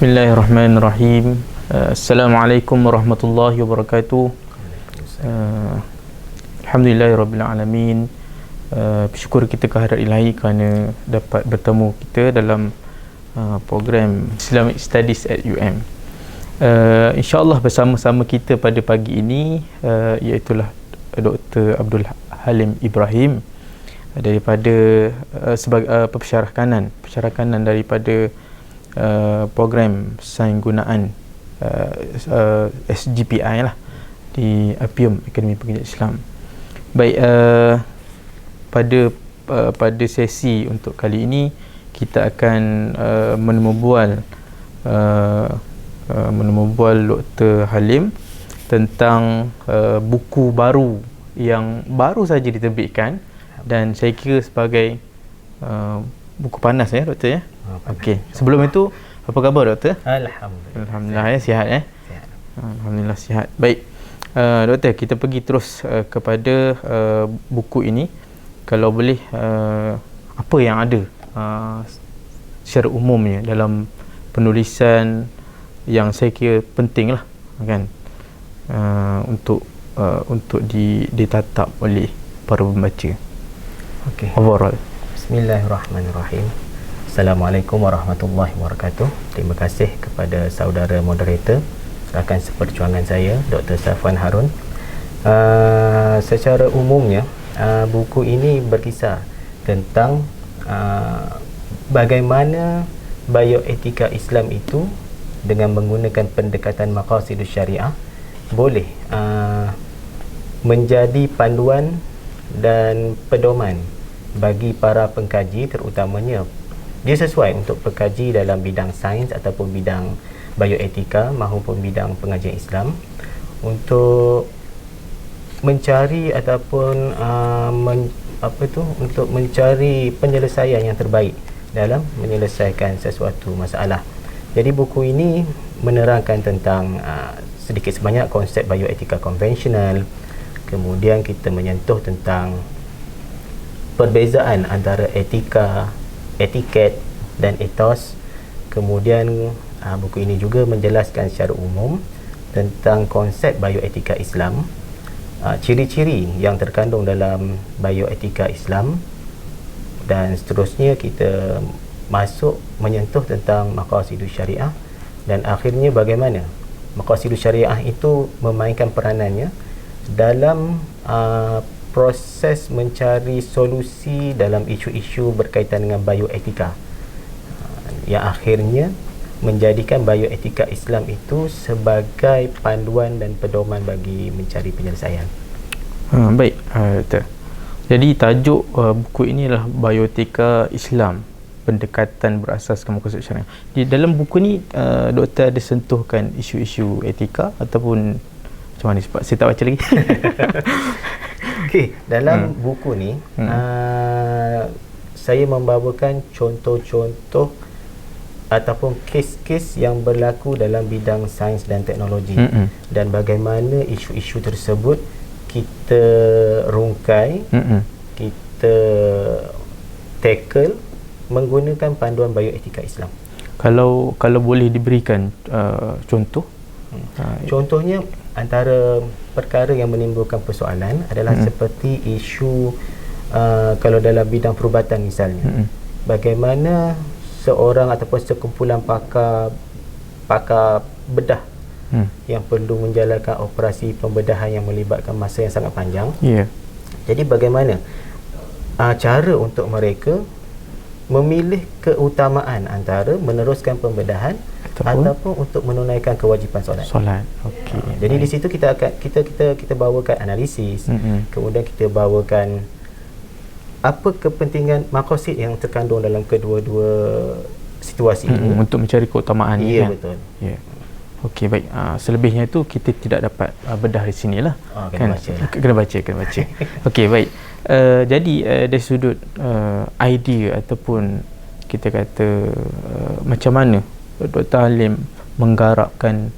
Bismillahirrahmanirrahim. Assalamualaikum warahmatullahi wabarakatuh. Alhamdulillahirabbil alamin. Bersyukur kita kehadirat Ilahi kerana dapat bertemu kita dalam program Islamic Studies at UM. InsyaAllah bersama-sama kita pada pagi ini iaitulah Dr. Abdul Halim Ibrahim daripada sebagai pensyarah kanan daripada program sains gunaan SGPI lah di Apium Akademi Pengajian Islam. Baik, pada sesi untuk kali ini kita akan menemubual Dr. Halim tentang buku baru yang baru saja diterbitkan dan saya kira sebagai buku panas ya doktor ya. Okey. Sebelum itu apa khabar doktor? Alhamdulillah ya, sihat ya. Sihat. Alhamdulillah sihat. Baik. Doktor, kita pergi terus kepada buku ini. Kalau boleh apa yang ada secara umumnya dalam penulisan yang saya kira penting lah kan untuk ditatap oleh para pembaca. Okey. Overall. Bismillahirrahmanirrahim. Assalamualaikum warahmatullahi wabarakatuh. Terima kasih kepada saudara moderator rakan seperjuangan saya Dr. Safwan Harun. Secara umumnya buku ini berkisar tentang bagaimana bioetika Islam itu dengan menggunakan pendekatan maqasidus syariah boleh menjadi panduan dan pedoman bagi para pengkaji, terutamanya dia sesuai untuk pengkaji dalam bidang sains ataupun bidang bioetika maupun bidang pengajian Islam untuk mencari ataupun untuk mencari penyelesaian yang terbaik dalam menyelesaikan sesuatu masalah. Jadi buku ini menerangkan tentang sedikit sebanyak konsep bioetika konvensional. Kemudian kita menyentuh tentang perbezaan antara etika, etiket dan etos. Kemudian buku ini juga menjelaskan secara umum tentang konsep bioetika Islam, ciri-ciri yang terkandung dalam bioetika Islam, dan seterusnya kita masuk menyentuh tentang maqasidus syariah dan akhirnya bagaimana maqasidus syariah itu memainkan peranannya dalam proses mencari solusi dalam isu-isu berkaitan dengan bioetika yang akhirnya menjadikan bioetika Islam itu sebagai panduan dan pedoman bagi mencari penyelesaian. Baik, doktor. Jadi tajuk buku ini adalah Bioetika Islam, pendekatan berasaskan maqasid syariah. Di dalam buku ni doktor ada sentuhkan isu-isu etika ataupun macam mana sebab saya tak baca lagi. Okey, dalam buku ni saya membawakan contoh-contoh ataupun kes-kes yang berlaku dalam bidang sains dan teknologi dan bagaimana isu-isu tersebut kita rungkai, kita tackle menggunakan panduan bioetika Islam. Kalau boleh diberikan contoh. Contohnya antara perkara yang menimbulkan persoalan adalah seperti isu kalau dalam bidang perubatan misalnya, bagaimana seorang ataupun sekumpulan pakar bedah yang perlu menjalankan operasi pembedahan yang melibatkan masa yang sangat panjang. Jadi bagaimana cara untuk mereka memilih keutamaan antara meneruskan pembedahan ataupun untuk menunaikan kewajipan solat. Okey. Jadi di situ kita bawakan analisis, kemudian kita bawakan apa kepentingan maqasid yang terkandung dalam kedua-dua situasi ini untuk mencari keutamaan. Ya, betul. Ya. Okey, baik. Selebihnya itu kita tidak dapat bedah di sinilah. Kena baca. Okey, baik. Jadi dari sudut idea ataupun kita kata macam mana Dr. Halim menggarapkan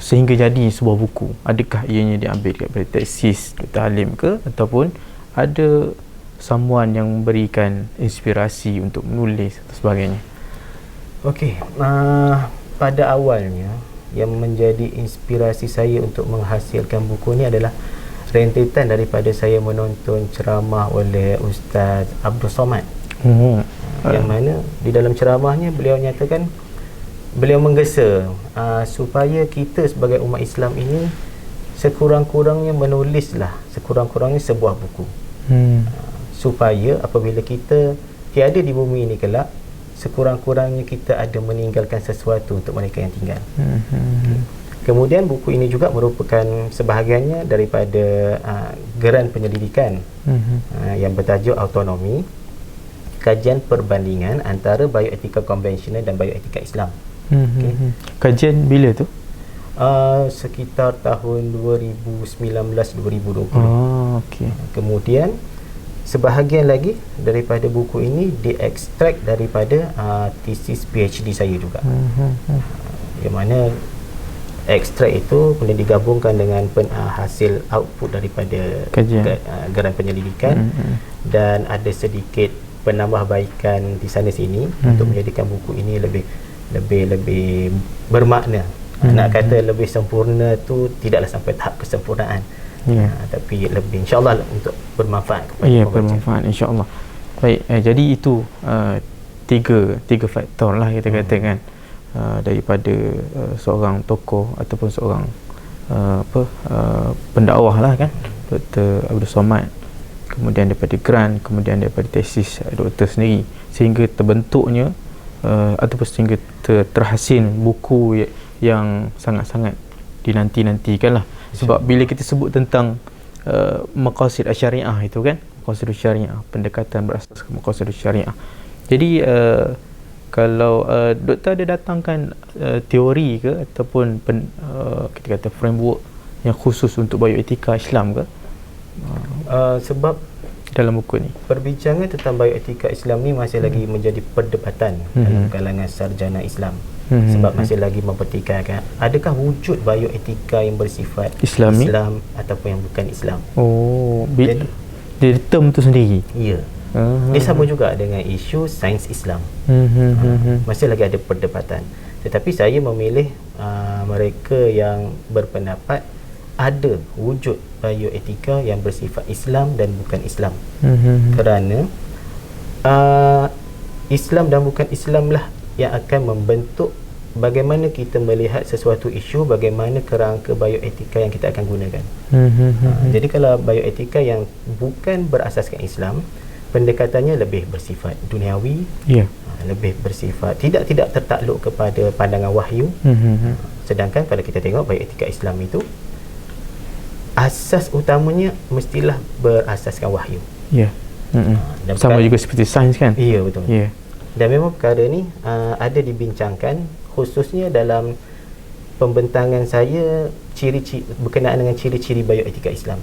sehingga jadi sebuah buku. Adakah ianya diambil daripada tesis Dr. Halim ke ataupun ada someone yang memberikan inspirasi untuk menulis dan sebagainya? Okey, pada awalnya yang menjadi inspirasi saya untuk menghasilkan buku ni adalah rentetan daripada saya menonton ceramah oleh Ustaz Abdul Somad. Yang mana di dalam ceramahnya beliau nyatakan, beliau menggesa supaya kita sebagai umat Islam ini sekurang-kurangnya menulislah sekurang-kurangnya sebuah buku. Supaya apabila kita tiada di bumi ini kelak, sekurang-kurangnya kita ada meninggalkan sesuatu untuk mereka yang tinggal. Kemudian buku ini juga merupakan sebahagiannya daripada geran penyelidikan yang bertajuk Autonomi, Kajian Perbandingan antara Bioetika Konvensional dan Bioetika Islam. Kajian bila tu? Sekitar tahun 2019-2020. Kemudian sebahagian lagi daripada buku ini diekstrak daripada tesis PhD saya juga. Yang mana ekstrak itu boleh digabungkan dengan hasil output daripada geran penyelidikan dan ada sedikit penambahbaikan di sana sini untuk menjadikan buku ini lebih bermakna. Nak kata lebih sempurna tu tidaklah sampai tahap kesempurnaan. Tapi lebih insya-Allah untuk bermanfaat kepada pembaca. Bermanfaat insya-Allah. Baik, jadi itu tiga faktor lah kita katakan daripada seorang tokoh ataupun seorang pendakwah lah kan, Dr. Abdul Somad, kemudian daripada grant, kemudian daripada tesis doktor sendiri, sehingga terbentuknya ataupun sehingga terhasil buku yang sangat-sangat dinanti-nantikan lah. Sebab bila kita sebut tentang maqasid syariah itu kan, maqasid syariah, pendekatan berasaskan maqasid syariah. Jadi kalau doktor ada datangkan teori ke ataupun kita kata framework yang khusus untuk bioetika Islam ke? Sebab dalam buku ni perbincangan tentang bioetika Islam ni masih lagi menjadi perdebatan dalam kalangan sarjana Islam. Sebab masih lagi mempertikaikan adakah wujud bioetika yang bersifat Islami? Islam ataupun yang bukan Islam. Jadi term tu sendiri. Ya. Dia sama juga dengan isu sains Islam. Masih lagi ada perdebatan. Tetapi saya memilih mereka yang berpendapat ada wujud bioetika yang bersifat Islam dan bukan Islam. Kerana Islam dan bukan Islam lah yang akan membentuk bagaimana kita melihat sesuatu isu, bagaimana kerangka bioetika yang kita akan gunakan. Jadi kalau bioetika yang bukan berasaskan Islam, pendekatannya lebih bersifat duniawi, lebih bersifat tidak tertakluk kepada pandangan wahyu. Sedangkan kalau kita tengok bioetika Islam itu asas utamanya mestilah berasaskan wahyu. Sama juga seperti sains kan? Ya, betul. Dan memang perkara ni ada dibincangkan khususnya dalam pembentangan saya berkenaan dengan ciri-ciri bioetika Islam.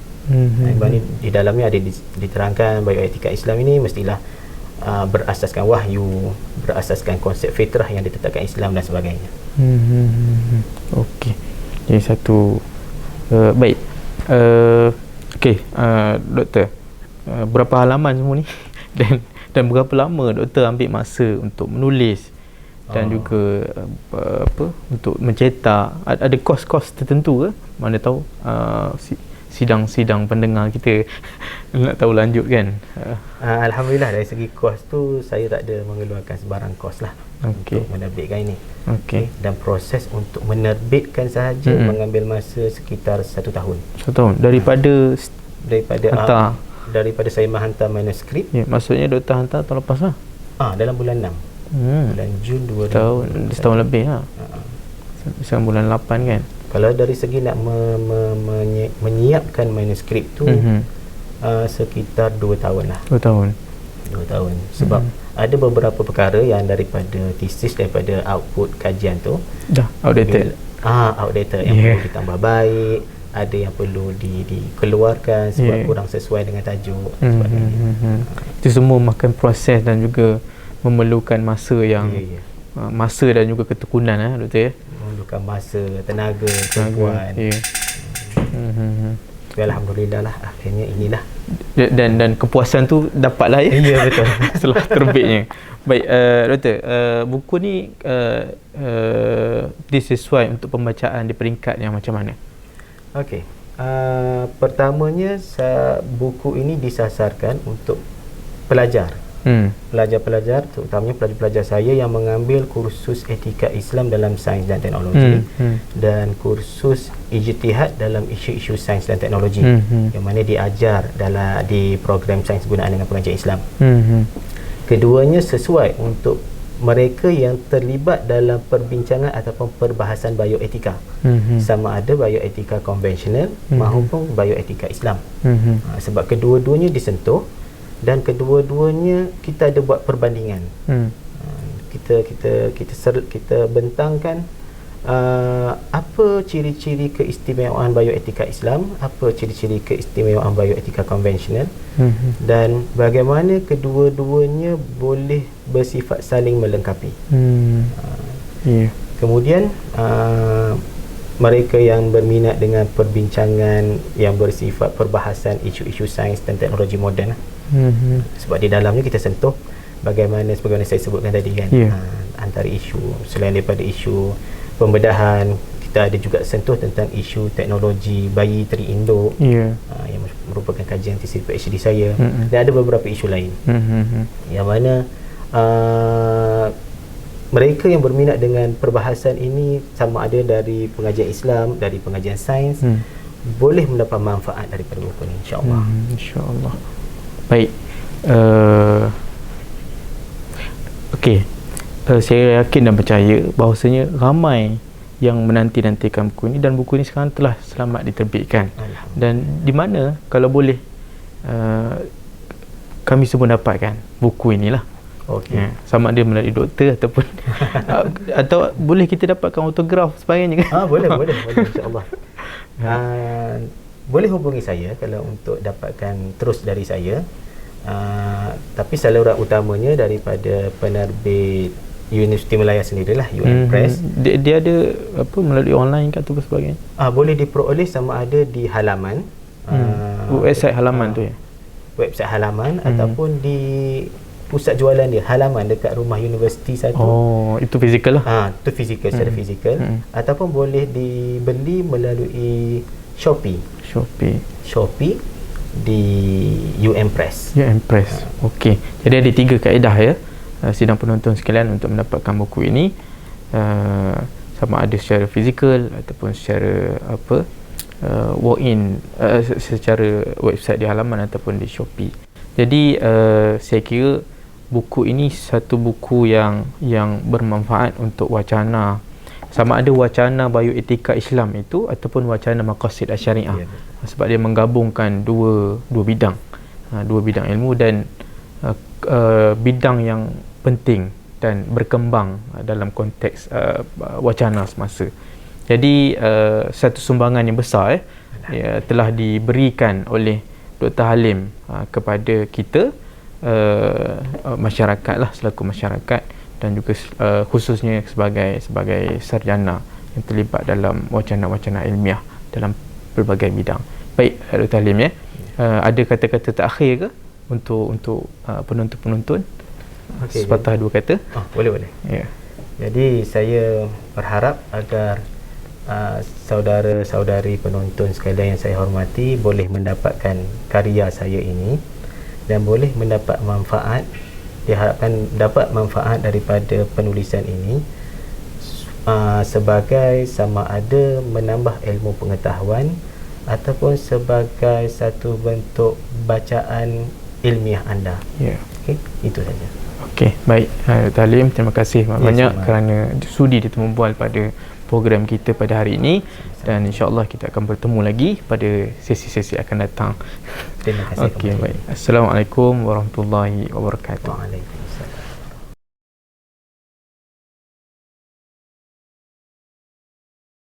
Di dalamnya ada diterangkan bioetika Islam ini mestilah berasaskan wahyu, berasaskan konsep fitrah yang ditetapkan Islam dan sebagainya. Okey. Jadi satu baik. Doktor, berapa halaman semua ni dan berapa lama doktor ambil masa untuk menulis dan juga untuk mencetak? Ada kos-kos tertentu ke? Mana tahu sidang-sidang pendengar kita nak tahu lanjut kan. Alhamdulillah dari segi kos tu saya tak ada mengeluarkan sebarang kos lah untuk menerbitkan ini. Dan proses untuk menerbitkan sahaja mengambil masa sekitar 1 tahun. 1 tahun daripada hantar. Daripada saya menghantar manuskrip. Maksudnya doktor hantar tahun lepas lah. Dalam bulan 6. Bulan Jun 2000. Setahun lebih lah. Sekarang bulan 8 kan. Kalau dari segi nak menyiapkan manuskrip tu sekitar 2 tahun lah. 2 tahun. Sebab ada beberapa perkara yang daripada tesis, daripada output kajian tu dah outdated. Outdated yang perlu ditambah baik, ada yang perlu dikeluarkan sebab kurang sesuai dengan tajuk sebagainya. Itu semua makan proses dan juga memerlukan masa yang masa dan juga ketekunan doktor ya. Memerlukan masa, tenaga, kemampuan. Tapi alhamdulillah lah, akhirnya inilah. Dan kepuasan tu dapatlah ya. Ya, betul. Setelah terbitnya. Baik, Doktor, buku ni disesuai untuk pembacaan di peringkat yang macam mana? Okey. Pertamanya buku ini disasarkan untuk pelajar. Pelajar-pelajar, terutamanya pelajar-pelajar saya yang mengambil kursus etika Islam dalam sains dan teknologi dan kursus ijtihad dalam isu-isu sains dan teknologi yang mana diajar di program sains gunaan dengan pengajian Islam. Keduanya sesuai untuk mereka yang terlibat dalam perbincangan ataupun perbahasan bioetika, sama ada bioetika konvensional maupun bioetika Islam. Sebab kedua-duanya disentuh dan kedua-duanya kita ada buat perbandingan. Kita bentangkan apa ciri-ciri keistimewaan bioetika Islam, apa ciri-ciri keistimewaan bioetika konvensional, dan bagaimana kedua-duanya boleh bersifat saling melengkapi. Kemudian mereka yang berminat dengan perbincangan yang bersifat perbahasan isu-isu sains dan teknologi moden, sebab di dalamnya kita sentuh bagaimana saya sebutkan tadi kan, antara isu selain daripada isu pembedahan, kita ada juga sentuh tentang isu teknologi bayi teriinduk, yang merupakan kajian tesis PhD saya, dan ada beberapa isu lain yang mana mereka yang berminat dengan perbahasan ini, sama ada dari pengajian Islam, dari pengajian sains, boleh mendapat manfaat daripada buku ini, insya-Allah. Insya-Allah. Baik. Okey. Saya yakin dan percaya bahawasanya ramai yang menanti-nantikan buku ini, dan buku ini sekarang telah selamat diterbitkan. Dan di mana kalau boleh kami semua dapatkan buku inilah. Sama ada melalui doktor ataupun atau boleh kita dapatkan autograf sebagainya kan? Boleh insya-Allah. Boleh hubungi saya kalau untuk dapatkan terus dari saya. Tapi saluran utamanya daripada penerbit Universiti Malaya sendirilah, UN Press. Dia ada apa melalui online ke atau sebagainya? Boleh diperoleh sama ada di halaman, website halaman tu ya. Website halaman ataupun di pusat jualan dia, halaman dekat rumah universiti satu. Itu fizikal lah. Itu fizikal, secara fizikal. Ataupun boleh dibeli melalui Shopee di UN Press. Okey. Jadi ada 3 kaedah ya, sidang penonton sekalian, untuk mendapatkan buku ini, sama ada secara fizikal ataupun secara walk-in, secara website di halaman ataupun di Shopee. Jadi saya kira buku ini satu buku yang bermanfaat untuk wacana, sama ada wacana bioetika Islam itu ataupun wacana maqasid asy-syariah. Sebab dia menggabungkan dua bidang ilmu dan bidang yang penting dan berkembang dalam konteks wacana semasa. Jadi satu sumbangan yang besar telah diberikan oleh Dr. Halim kepada kita, masyarakat lah, selaku masyarakat, dan juga khususnya sebagai sarjana yang terlibat dalam wacana-wacana ilmiah dalam pelbagai bidang. Baik, Dr. Halim ya. Ada kata-kata terakhir ke untuk penonton-penonton? Sepatah 2 kata. Boleh. Jadi saya berharap agar saudara-saudari penonton sekalian yang saya hormati boleh mendapatkan karya saya ini dan boleh mendapat manfaat. Diharapkan dapat manfaat daripada penulisan ini sebagai sama ada menambah ilmu pengetahuan ataupun sebagai satu bentuk bacaan ilmiah anda. Itu saja. Baik, Dr. Halim, terima kasih banyak kerana sudi ditemu bual pada program kita pada hari ini, dan insya-Allah kita akan bertemu lagi pada sesi-sesi akan datang. Terima kasih. Baik. Assalamualaikum warahmatullahi wabarakatuh. Waalaikumsalam.